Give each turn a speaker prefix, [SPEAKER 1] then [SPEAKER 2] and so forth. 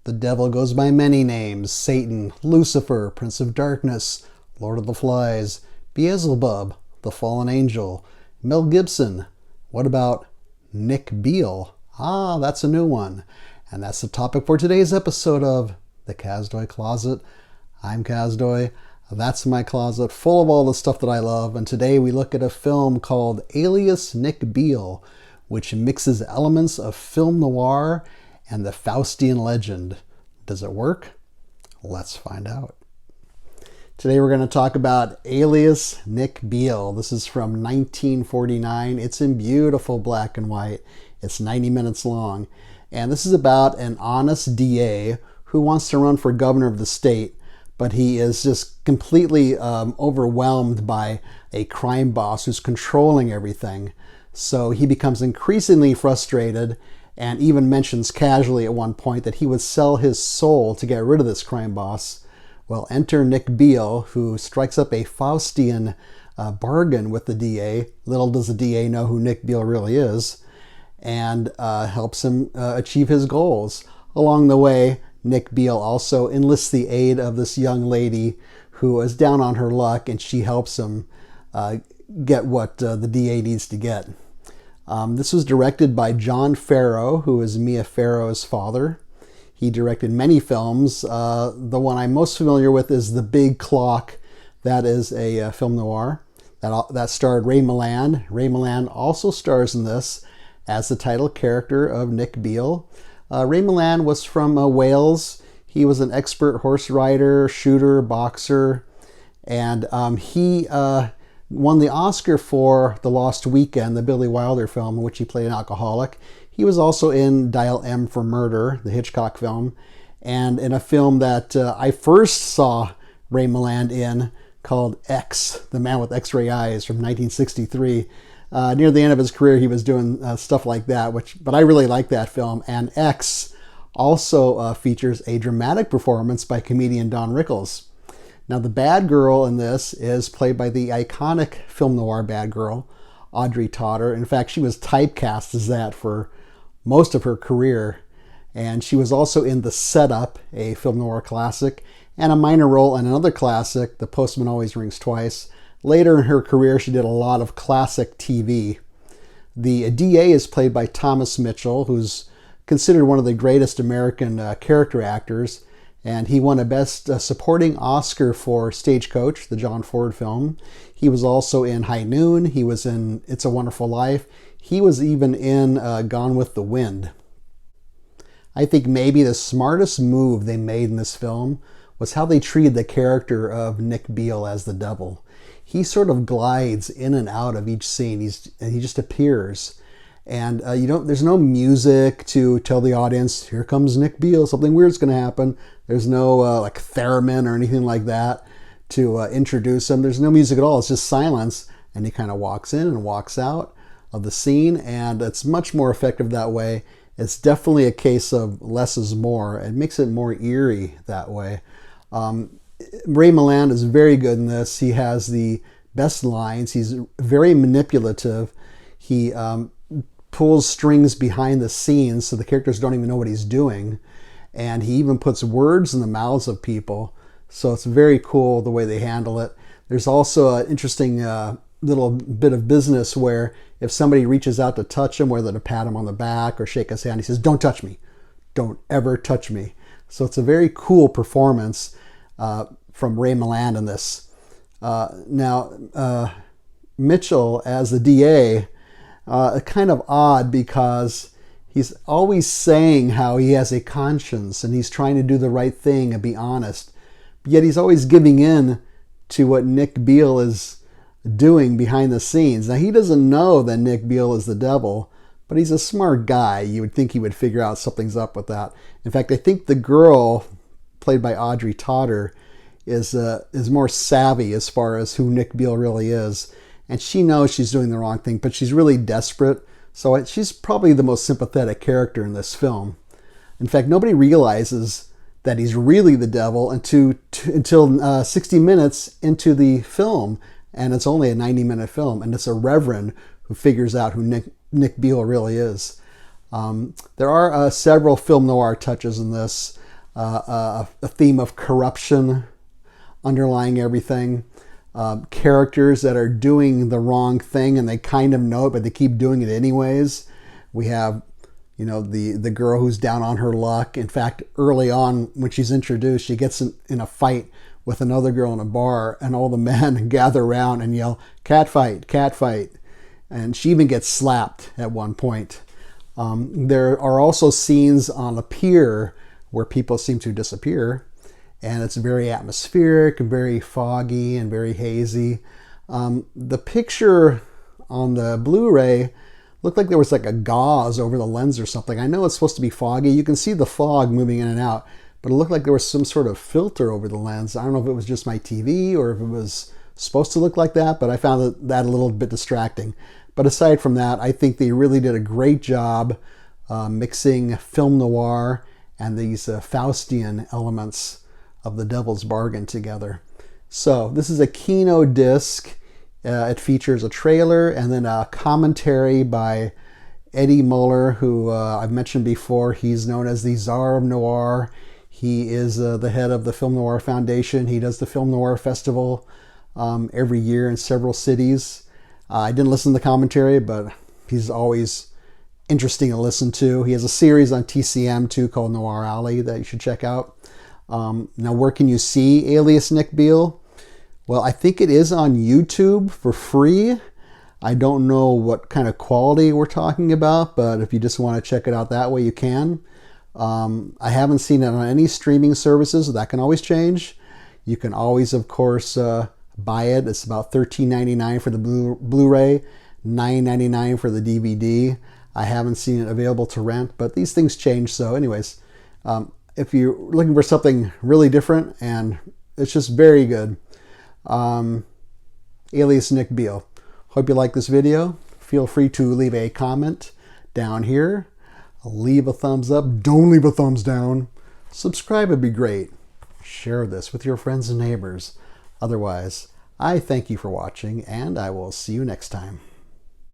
[SPEAKER 1] The devil goes by many names: Satan, Lucifer, Prince of Darkness, Lord of the Flies, Beelzebub, the fallen angel, Mel Gibson. What about Nick Beal? Ah, that's a new one. And that's the topic for today's episode of The Kazdoy Closet. I'm Kazdoy. That's my closet full of all the stuff that I love. And today we look at a film called Alias, Nick Beal, which mixes elements of film noir and the Faustian legend. Does it work? Let's find out. Today we're going to talk about Alias, Nick Beal. This is from 1949. It's in beautiful black and white. It's 90 minutes long. And this is about an honest DA who wants to run for governor of the state, but he is just completely overwhelmed by a crime boss who's controlling everything. So he becomes increasingly frustrated and even mentions casually at one point that he would sell his soul to get rid of this crime boss. Well, enter Nick Beal, who strikes up a Faustian bargain with the DA. Little does the DA know who Nick Beal really is, and helps him achieve his goals. Along the way, Nick Beal also enlists the aid of this young lady who is down on her luck, and she helps him get what the DA needs to get. This was directed by John Farrow, who is Mia Farrow's father. He directed many films. The one I'm most familiar with is The Big Clock. That is a film noir that starred Ray Milland. Ray Milland also stars in this as the title character of Nick Beal. Ray Milland was from Wales. He was an expert horse rider, shooter, boxer, and he won the Oscar for The Lost Weekend, the Billy Wilder film in which he played an alcoholic. He was also in Dial M for Murder, the Hitchcock film, and in a film that I first saw Ray Milland in called X, The Man with X-Ray Eyes from 1963. Near the end of his career, he was doing stuff like that, but I really like that film. And X also features a dramatic performance by comedian Don Rickles. Now, the bad girl in this is played by the iconic film noir bad girl, Audrey Totter. In fact, she was typecast as that for most of her career. And she was also in The Setup, a film noir classic, and a minor role in another classic, The Postman Always Rings Twice. Later in her career, she did a lot of classic TV. The DA is played by Thomas Mitchell, who's considered one of the greatest American character actors. And he won a Best Supporting Oscar for Stagecoach, the John Ford film. He was also in High Noon. He was in It's a Wonderful Life. He was even in Gone with the Wind. I think maybe the smartest move they made in this film was how they treated the character of Nick Beal as the devil. He sort of glides in and out of each scene. He just appears. And there's no music to tell the audience, here comes Nick Beal, something weird's going to happen. There's no like theremin or anything like that to introduce him. There's no music at all. It's just silence. And he kind of walks in and walks out of the scene. And it's much more effective that way. It's definitely a case of less is more. It makes it more eerie that way. Ray Milland is very good in this. He has the best lines. He's very manipulative. He pulls strings behind the scenes so the characters don't even know what he's doing. And he even puts words in the mouths of people. So it's very cool the way they handle it. There's also an interesting little bit of business where if somebody reaches out to touch him, whether to pat him on the back or shake his hand, he says, "Don't touch me. Don't ever touch me." So it's a very cool performance from Ray Milland in this. Now, Mitchell as the DA, kind of odd because he's always saying how he has a conscience and he's trying to do the right thing and be honest. Yet he's always giving in to what Nick Beal is doing behind the scenes. Now, he doesn't know that Nick Beal is the devil, but he's a smart guy. You would think he would figure out something's up with that. In fact, I think the girl, played by Audrey Totter, is more savvy as far as who Nick Beal really is. And she knows she's doing the wrong thing, but she's really desperate. So she's probably the most sympathetic character in this film. In fact, nobody realizes that he's really the devil until 60 minutes into the film. And it's only a 90-minute film. And it's a reverend who figures out who Nick Beal really is. There are several film noir touches in this. a theme of corruption underlying everything. Characters that are doing the wrong thing and they kind of know it, but they keep doing it anyways. We have, you know, the girl who's down on her luck. In fact, early on when she's introduced, she gets in a fight with another girl in a bar, and all the men gather around and yell, "Cat fight, cat fight." And she even gets slapped at one point. There are also scenes on the pier where people seem to disappear, and it's very atmospheric and very foggy and very hazy. The picture on the Blu-ray looked like there was like a gauze over the lens or something. I know it's supposed to be foggy. You can see the fog moving in and out, but it looked like there was some sort of filter over the lens. I don't know if it was just my TV or if it was supposed to look like that, but I found that a little bit distracting. But aside from that, I think they really did a great job mixing film noir and these Faustian elements of The Devil's Bargain together. So this is a Kino disc. It features a trailer and then a commentary by Eddie Muller, who I've mentioned before. He's known as the Czar of Noir. He is the head of the Film Noir Foundation. He does the Film Noir Festival every year in several cities. I didn't listen to the commentary, but he's always interesting to listen to. He has a series on TCM too called Noir Alley that you should check out. Now, where can you see Alias Nick Beal? Well, I think it is on YouTube for free. I don't know what kind of quality we're talking about, but if you just want to check it out that way, you can. I haven't seen it on any streaming services. That can always change. You can always, of course, buy it. It's about $13.99 for the Blu-ray, $9.99 for the DVD. I haven't seen it available to rent, but these things change. So anyways, if you're looking for something really different, and it's just very good, Alias Nick Beal. Hope you like this video. Feel free to leave a comment down here. Leave a thumbs up. Don't leave a thumbs down. Subscribe would be great. Share this with your friends and neighbors. Otherwise, I thank you for watching, and I will see you next time.